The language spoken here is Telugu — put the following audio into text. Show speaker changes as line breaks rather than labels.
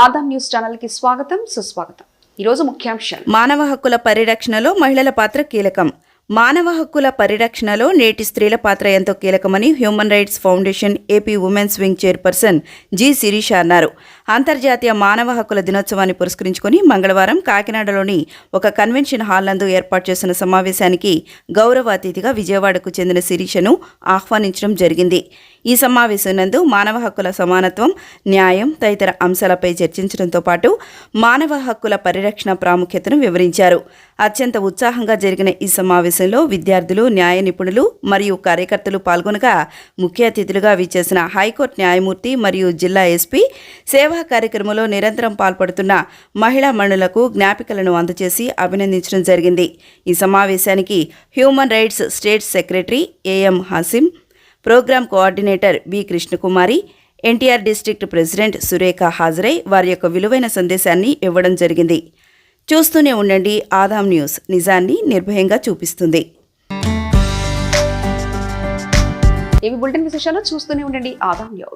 ఆదాం న్యూస్ ఛానల్ కి స్వాగతం సుస్వాగతం. ఈ రోజు ముఖ్యాంశాలు.
మానవ హక్కుల పరిరక్షణలో మహిళల పాత్ర కీలకం. మానవ హక్కుల పరిరక్షణలో నేటి స్త్రీల పాత్ర ఎంతో కీలకమని human rights foundation AP women's wing chairperson G Sirisha అన్నారు. అంతర్జాతీయ మానవ హక్కుల దినోత్సవాన్ని పురస్కరించుకుని మంగళవారం కాకినాడలోని ఒక కన్వెన్షన్ హాల్ నందు ఏర్పాటు చేసిన సమావేశానికి గౌరవ అతిథిగా విజయవాడకు చెందిన శిరీషను ఆహ్వానించడం జరిగింది. ఈ సమావేశం నందు మానవ హక్కుల సమానత్వం, న్యాయం తదితర అంశాలపై చర్చించడంతో పాటు మానవ హక్కుల పరిరక్షణ ప్రాముఖ్యతను వివరించారు. అత్యంత ఉత్సాహంగా జరిగిన ఈ సమావేశంలో విద్యార్థులు, న్యాయ నిపుణులు మరియు కార్యకర్తలు పాల్గొనగా ముఖ్య అతిథులుగా విచ్చేసిన హైకోర్టు న్యాయమూర్తి మరియు జిల్లా ఎస్పీ సేవా కార్యక్రమంలో నిరంతరం పాల్పడుతున్న మహిళా మణులకు జ్ఞాపికలను అందజేసి అభినందించడం జరిగింది. ఈ సమావేశానికి human rights state secretary AM Hasim, program coordinator B Krishnakumari, NTR district president Surekha హాజరై వారి యొక్క విలువైన సందేశాన్ని ఇవ్వడం జరిగింది. చూస్తూనే ఉండండి ఆదాం న్యూస్, నిజాన్ని నిర్భయంగా చూపిస్తుంది.
ఇవి బులెటిన్ విశేషాలు. చూస్తూనే ఉండండి ఆదాం న్యూస్.